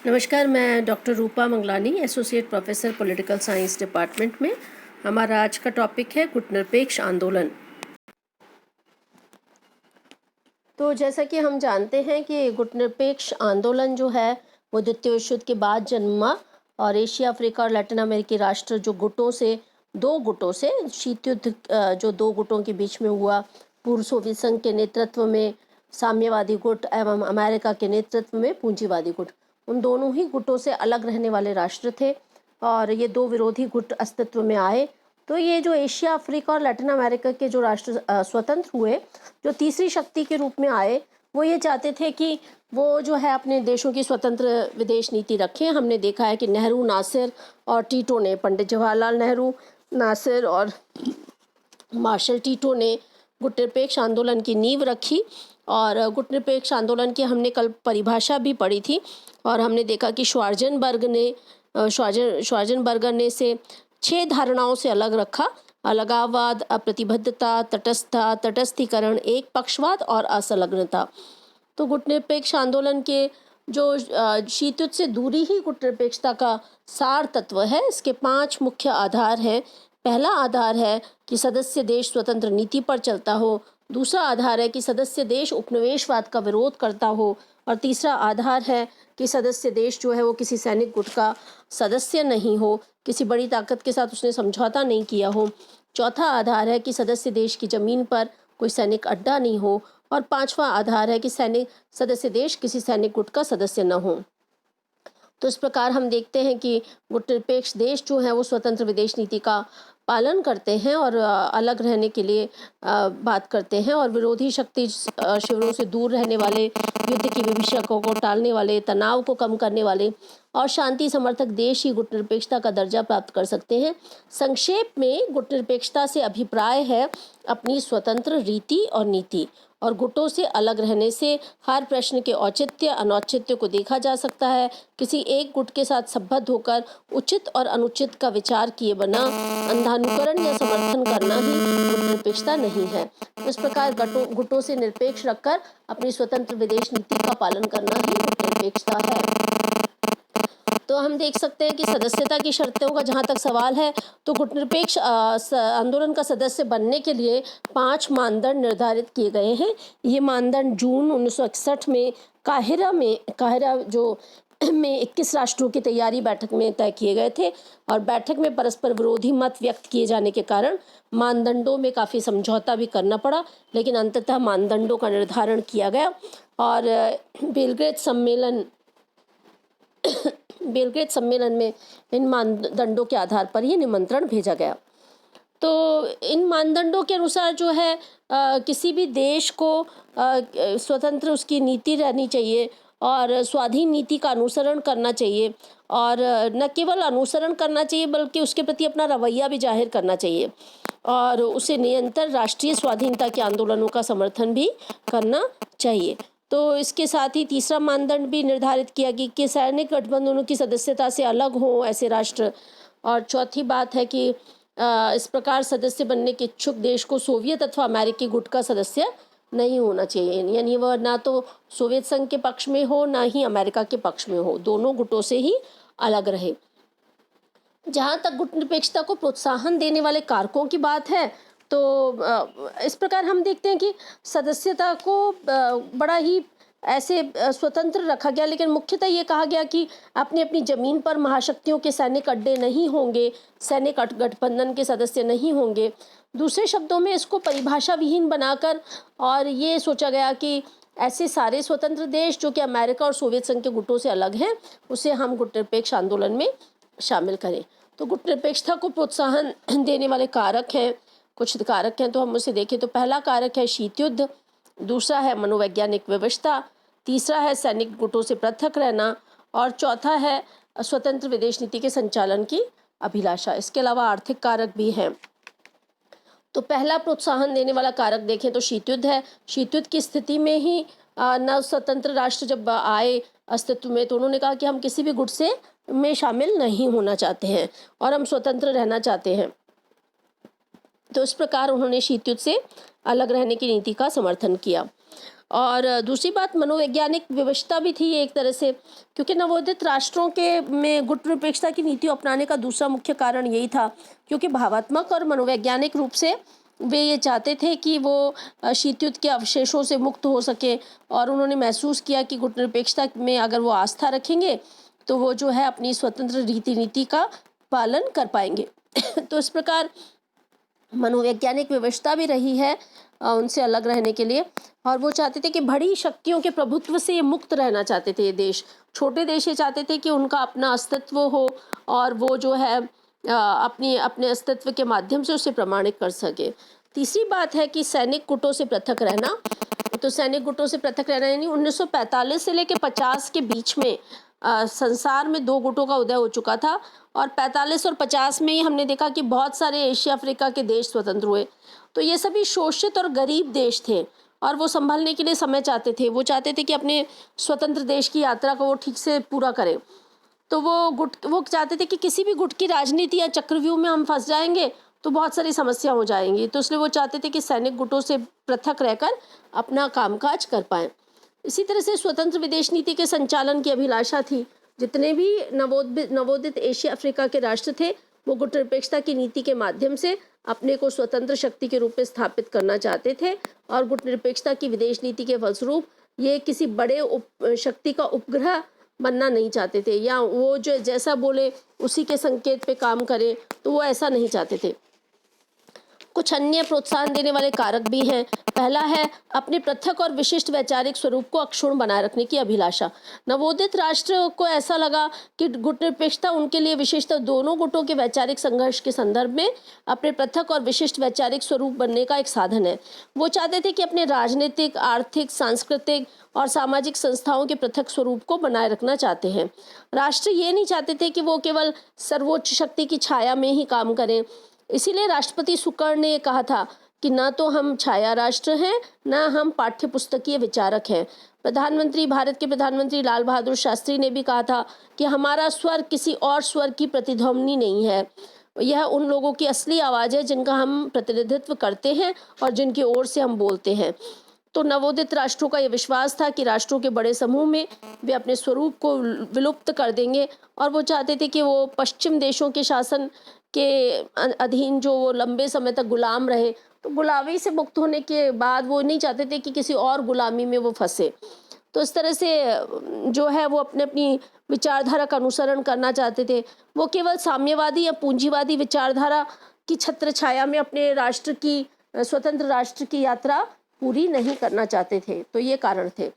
नमस्कार, मैं doctor Rupa Mangalani, associate professor political science department में। हमारा आज का टॉपिक है गुटनिरपेक्ष आंदोलन। तो जैसा कि हम जानते हैं कि गुटनिरपेक्ष आंदोलन जो है वो द्वितीय विश्व युद्ध के बाद जन्मा और एशिया, अफ्रीका और लैटिन अमेरिकी राष्ट्र जो दो गुटों से शीत युद्ध जो दो गुटों के बीच में हुआ, पूर्व सोवियत संघ के नेतृत्व में साम्यवादी गुट एवं अमेरिका के नेतृत्व में पूंजीवादी गुट, उन दोनों ही गुटों से अलग रहने वाले राष्ट्र थे और ये दो विरोधी गुट अस्तित्व में आए। तो ये जो एशिया, अफ्रीका और लैटिन अमेरिका के जो राष्ट्र स्वतंत्र हुए, जो तीसरी शक्ति के रूप में आए, वो ये चाहते थे कि वो जो है अपने देशों की स्वतंत्र विदेश नीति रखें। हमने देखा है कि नेहरू, नासिर और टीटो ने, पंडित जवाहरलाल नेहरू, नासिर और मार्शल टीटो ने गुटनिरपेक्ष आंदोलन की नींव रखी। और गुटनिरपेक्ष आंदोलन की हमने कल परिभाषा भी पढ़ी थी और हमने देखा कि श्वार्ज़ेनबर्गर ने इसे 6 धारणाओं से अलग रखा: अलगाववाद, अप्रतिबद्धता, तटस्थता, तटस्थीकरण, एक पक्षवाद और असंलग्नता। तो गुटनिरपेक्ष आंदोलन के जो शीत युद्ध से दूरी ही गुटनिरपेक्षता का सार तत्व है। इसके 5 मुख्य आधार हैं। पहला आधार है कि सदस्य देश स्वतंत्र नीति पर चलता हो। दूसरा आधार है कि सदस्य देश उपनिवेशवाद का विरोध करता हो। और तीसरा आधार है कि सदस्य देश जो है वो किसी सैनिक गुट का सदस्य नहीं हो, किसी बड़ी ताकत के साथ उसने समझौता नहीं किया हो। चौथा आधार है कि सदस्य देश की ज़मीन पर कोई सैनिक अड्डा नहीं हो। और 5वां आधार है कि सदस्य देश किसी सैनिक गुट का सदस्य न हो। तो इस प्रकार हम देखते हैं कि गुटनिरपेक्ष देश जो है वो स्वतंत्र विदेश नीति का पालन करते हैं और अलग रहने के लिए बात करते हैं और विरोधी शक्ति शिविरों से दूर रहने वाले, युद्ध की विभीषकों को टालने वाले, तनाव को कम करने वाले और शांति समर्थक देश ही गुटनिरपेक्षता का दर्जा प्राप्त कर सकते हैं। संक्षेप में गुटनिरपेक्षता से अभिप्राय है अपनी स्वतंत्र रीति और नीति, और गुटों से अलग रहने से हर प्रश्न के औचित्य अनौचित्य को देखा जा सकता है। किसी एक गुट के साथ संबद्ध होकर उचित और अनुचित का विचार किए बिना अंधानुकरण या समर्थन करना ही गुटनिरपेक्षता नहीं है। इस प्रकार गुटों से निरपेक्ष रखकर अपनी स्वतंत्र विदेश नीति का पालन करना ही गुटनिरपेक्षता है। तो हम देख सकते हैं कि सदस्यता की शर्तों का जहाँ तक सवाल है, तो गुटनिरपेक्ष आंदोलन का सदस्य बनने के लिए 5 मानदंड निर्धारित किए गए हैं। ये मानदंड जून 1961 में काहिरा जो में 21 राष्ट्रों की तैयारी बैठक में तय किए गए थे और बैठक में परस्पर विरोधी मत व्यक्त किए जाने के कारण मानदंडों में काफ़ी समझौता भी करना पड़ा, लेकिन अंततः मानदंडों का निर्धारण किया गया और बेलग्रेड सम्मेलन में इन मानदंडों के आधार पर ही निमंत्रण भेजा गया। तो इन मानदंडों के अनुसार जो है किसी भी देश को स्वतंत्र उसकी नीति रहनी चाहिए और स्वाधीन नीति का अनुसरण करना चाहिए, और न केवल अनुसरण करना चाहिए बल्कि उसके प्रति अपना रवैया भी जाहिर करना चाहिए, और उसे निरंतर राष्ट्रीय स्वाधीनता के आंदोलनों का समर्थन भी करना चाहिए। तो इसके साथ ही तीसरा मानदंड भी निर्धारित किया गया कि सैनिक गठबंधनों की सदस्यता से अलग हों ऐसे राष्ट्र। और चौथी बात है कि इस प्रकार सदस्य बनने के इच्छुक देश को सोवियत अथवा अमेरिकी गुट का सदस्य नहीं होना चाहिए, यानी वह ना तो सोवियत संघ के पक्ष में हो ना ही अमेरिका के पक्ष में हो, दोनों गुटों से ही अलग रहे। जहाँ तक गुटनिरपेक्षता को प्रोत्साहन देने वाले कारकों की बात है, तो इस प्रकार हम देखते हैं कि सदस्यता को बड़ा ही ऐसे स्वतंत्र रखा गया, लेकिन मुख्यतः ये कहा गया कि अपनी अपनी ज़मीन पर महाशक्तियों के सैनिक अड्डे नहीं होंगे, सैनिक गठबंधन के सदस्य नहीं होंगे। दूसरे शब्दों में इसको परिभाषा विहीन बनाकर और ये सोचा गया कि ऐसे सारे स्वतंत्र देश जो कि अमेरिका और सोवियत संघ के गुटों से अलग हैं, उसे हम गुटनिरपेक्ष आंदोलन में शामिल करें। तो गुटनिरपेक्षता को प्रोत्साहन देने वाले कारक हैं, कुछ कारक हैं, तो हम उसे देखें तो पहला कारक है शीत युद्ध, दूसरा है मनोवैज्ञानिक विवशता, तीसरा है सैनिक गुटों से पृथक रहना और चौथा है स्वतंत्र विदेश नीति के संचालन की अभिलाषा। इसके अलावा आर्थिक कारक भी हैं। तो पहला प्रोत्साहन देने वाला कारक देखें तो शीत युद्ध है। शीत युद्ध की स्थिति में ही नव स्वतंत्र राष्ट्र जब आए अस्तित्व में, तो उन्होंने कहा कि हम किसी भी गुट से में शामिल नहीं होना चाहते हैं और हम स्वतंत्र रहना चाहते हैं। तो इस प्रकार उन्होंने शीत युद्ध से अलग रहने की नीति का समर्थन किया। और दूसरी बात मनोवैज्ञानिक विवशता भी थी एक तरह से, क्योंकि नवोदित राष्ट्रों के में गुटनिरपेक्षता की नीति अपनाने का दूसरा मुख्य कारण यही था, क्योंकि भावात्मक और मनोवैज्ञानिक रूप से वे ये चाहते थे कि वो शीत युद्ध के अवशेषों से मुक्त हो सके, और उन्होंने महसूस किया कि गुटनिरपेक्षता में अगर वो आस्था रखेंगे तो वो जो है अपनी स्वतंत्र रीति नीति का पालन कर पाएंगे। तो इस प्रकार मनोवैज्ञानिक विवशता भी रही है उनसे अलग रहने के लिए, और वो चाहते थे कि बड़ी शक्तियों के प्रभुत्व से ये मुक्त रहना चाहते थे। ये देश, छोटे देश, ये चाहते थे कि उनका अपना अस्तित्व हो और वो जो है अपने अस्तित्व के माध्यम से उसे प्रमाणित कर सके। तीसरी बात है कि सैनिक गुटों से पृथक रहना। तो सैनिक गुटों से पृथक रहना यानी 1945 से लेकर 50 के बीच में संसार में दो गुटों का उदय हो चुका था, और 45 और 50 में ही हमने देखा कि बहुत सारे एशिया अफ्रीका के देश स्वतंत्र हुए। तो ये सभी शोषित और गरीब देश थे, और वो संभलने के लिए समय चाहते थे। वो चाहते थे कि अपने स्वतंत्र देश की यात्रा को वो ठीक से पूरा करें। तो वो चाहते थे कि किसी भी गुट की राजनीति या चक्रव्यूह में हम फंस जाएंगे तो बहुत सारी समस्या हो जाएंगी। तो इसलिए वो चाहते थे कि सैनिक गुटों से पृथक रहकर अपना कामकाज कर पाएं। इसी तरह से स्वतंत्र विदेश नीति के संचालन की अभिलाषा थी। जितने भी नवोदित एशिया अफ्रीका के राष्ट्र थे, वो गुटनिरपेक्षता की नीति के माध्यम से अपने को स्वतंत्र शक्ति के रूप में स्थापित करना चाहते थे, और गुटनिरपेक्षता की विदेश नीति के फलस्वरूप ये किसी बड़े शक्ति का उपग्रह बनना नहीं चाहते थे, या वो जो जैसा बोले उसी के संकेत पे काम करे, तो वो ऐसा नहीं चाहते थे। कुछ अन्य प्रोत्साहन देने वाले कारक भी हैं। पहला है अपने पृथक और विशिष्ट वैचारिक स्वरूप को अक्षुण्ण बनाए रखने की अभिलाषा। नवोदित राष्ट्र को ऐसा लगा कि गुटनिरपेक्षता उनके लिए विशेषतः दोनों गुटों के वैचारिक संघर्ष के संदर्भ में अपने पृथक और विशिष्ट वैचारिक स्वरूप बनने का एक साधन है। वो चाहते थे कि अपने राजनीतिक, आर्थिक, सांस्कृतिक और सामाजिक संस्थाओं के पृथक स्वरूप को बनाए रखना चाहते हैं। राष्ट्र ये नहीं चाहते थे कि वो केवल सर्वोच्च शक्ति की छाया में ही काम करें। इसीलिए राष्ट्रपति सुकर्ण ने कहा था कि न तो हम छाया राष्ट्र हैं, न हम पाठ्य पुस्तकीय विचारक हैं। भारत के प्रधानमंत्री लाल बहादुर शास्त्री ने भी कहा था कि हमारा स्वर किसी और स्वर की प्रतिध्वनि नहीं है, यह उन लोगों की असली आवाज़ है जिनका हम प्रतिनिधित्व करते हैं और जिनकी ओर से हम बोलते हैं। तो नवोदित राष्ट्रों का यह विश्वास था कि राष्ट्रों के बड़े समूह में वे अपने स्वरूप को विलुप्त कर देंगे, और वो चाहते थे कि वो पश्चिम देशों के शासन के अधीन जो वो लंबे समय तक गुलाम रहे, तो गुलामी से मुक्त होने के बाद वो नहीं चाहते थे कि किसी और गुलामी में वो फंसे। तो इस तरह से जो है वो अपने अपनी विचारधारा का अनुसरण करना चाहते थे। वो केवल साम्यवादी या पूंजीवादी विचारधारा की छत्र छाया में अपने राष्ट्र की स्वतंत्र राष्ट्र की यात्रा पूरी नहीं करना चाहते थे। तो ये कारण थे।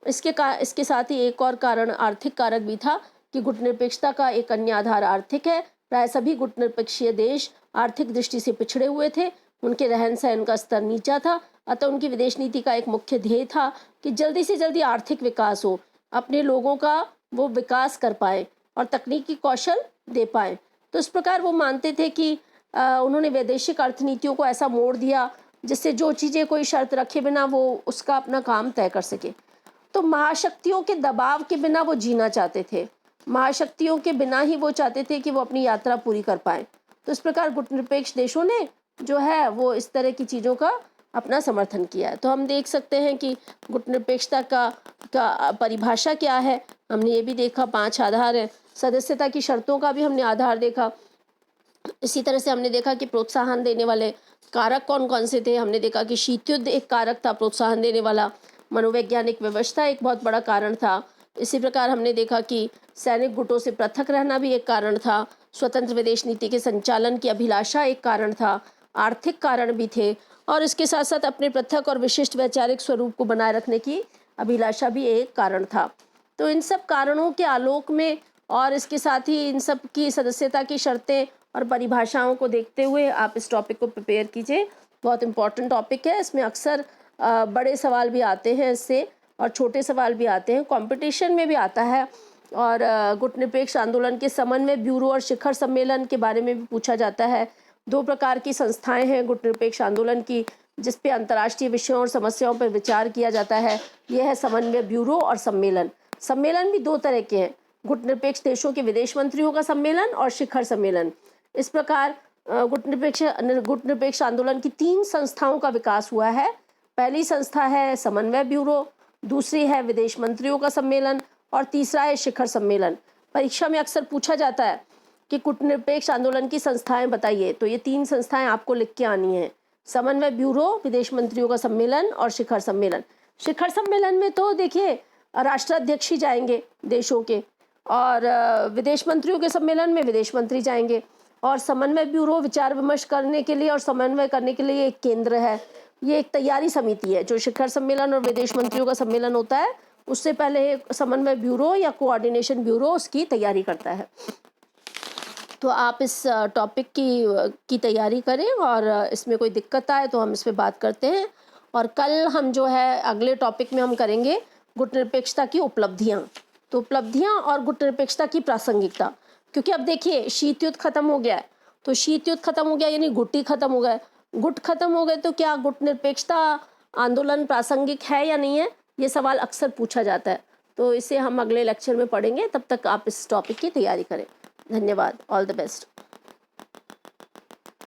इसके साथ ही एक और कारण आर्थिक कारक भी था कि गुटनिरपेक्षता का एक अन्य आधार आर्थिक है। प्राय सभी गुटनिरपेक्षीय देश आर्थिक दृष्टि से पिछड़े हुए थे, उनके रहन सहन का स्तर नीचा था, अतः उनकी विदेश नीति का एक मुख्य ध्येय था कि जल्दी से जल्दी आर्थिक विकास हो, अपने लोगों का वो विकास कर पाए और तकनीकी कौशल दे पाए। तो इस प्रकार वो मानते थे कि उन्होंने वैदेशिक अर्थनीतियों को ऐसा मोड़ दिया जिससे जो चीज़ें कोई शर्त रखे बिना वो उसका अपना काम तय कर सके। तो महाशक्तियों के दबाव के बिना वो जीना चाहते थे, महाशक्तियों के बिना ही वो चाहते थे कि वो अपनी यात्रा पूरी कर पाए। तो इस प्रकार गुटनिरपेक्ष देशों ने जो है वो इस तरह की चीज़ों का अपना समर्थन किया है। तो हम देख सकते हैं कि गुटनिरपेक्षता का परिभाषा क्या है। हमने ये भी देखा 5 आधार है। सदस्यता की शर्तों का भी हमने आधार देखा। इसी तरह से हमने देखा कि प्रोत्साहन देने वाले कारक कौन कौन से थे। हमने देखा कि शीत युद्ध एक कारक था प्रोत्साहन देने वाला, मनोवैज्ञानिक व्यवस्था एक बहुत बड़ा कारण था। इसी प्रकार हमने देखा कि सैनिक गुटों से पृथक रहना भी एक कारण था, स्वतंत्र विदेश नीति के संचालन की अभिलाषा एक कारण था, आर्थिक कारण भी थे, और इसके साथ साथ अपने पृथक और विशिष्ट वैचारिक स्वरूप को बनाए रखने की अभिलाषा भी एक कारण था। तो इन सब कारणों के आलोक में और इसके साथ ही इन सब की सदस्यता की शर्तें और परिभाषाओं को देखते हुए आप इस टॉपिक को प्रिपेयर कीजिए। बहुत इंपॉर्टेंट टॉपिक है। इसमें अक्सर बड़े सवाल भी आते हैं इससे, और छोटे सवाल भी आते हैं, कंपटीशन में भी आता है। और गुटनिरपेक्ष आंदोलन के समन्वय ब्यूरो और शिखर सम्मेलन के बारे में भी पूछा जाता है। 2 प्रकार की संस्थाएं हैं गुटनिरपेक्ष आंदोलन की, जिस पे अंतर्राष्ट्रीय विषयों और समस्याओं पर विचार किया जाता है। यह है समन्वय ब्यूरो और सम्मेलन। सम्मेलन भी 2 तरह के हैं, गुटनिरपेक्ष देशों के विदेश मंत्रियों का सम्मेलन और शिखर सम्मेलन। इस प्रकार गुटनिरपेक्ष आंदोलन की 3 संस्थाओं का विकास हुआ है। पहली संस्था है समन्वय ब्यूरो, दूसरी है विदेश मंत्रियों का सम्मेलन और तीसरा है शिखर सम्मेलन। परीक्षा में अक्सर पूछा जाता है कि कूटनिरपेक्ष आंदोलन की संस्थाएं बताइए, तो ये 3 संस्थाएं आपको लिख के आनी है, समन्वय ब्यूरो, विदेश मंत्रियों का सम्मेलन और शिखर सम्मेलन। शिखर सम्मेलन में तो देखिए राष्ट्राध्यक्ष ही जाएंगे देशों के, और विदेश मंत्रियों के सम्मेलन में विदेश मंत्री जाएंगे, और समन्वय ब्यूरो विचार विमर्श करने के लिए और समन्वय करने के लिए एक केंद्र है। ये एक तैयारी समिति है। जो शिखर सम्मेलन और विदेश मंत्रियों का सम्मेलन होता है उससे पहले समन्वय ब्यूरो या कोऑर्डिनेशन ब्यूरो उसकी तैयारी करता है। तो आप इस टॉपिक की तैयारी करें, और इसमें कोई दिक्कत आए तो हम इस पे बात करते हैं। और कल हम जो है अगले टॉपिक में हम करेंगे गुटनिरपेक्षता की उपलब्धियाँ। तो उपलब्धियाँ और गुटनिरपेक्षता की प्रासंगिकता, क्योंकि अब देखिए शीत युद्ध खत्म हो गया है, तो शीत युद्ध खत्म हो गया यानी गुट ही खत्म हो गए, गुट खत्म हो गए, तो क्या गुटनिरपेक्षता आंदोलन प्रासंगिक है या नहीं है, ये सवाल अक्सर पूछा जाता है। तो इसे हम अगले लेक्चर में पढ़ेंगे। तब तक आप इस टॉपिक की तैयारी करें। धन्यवाद। All the best.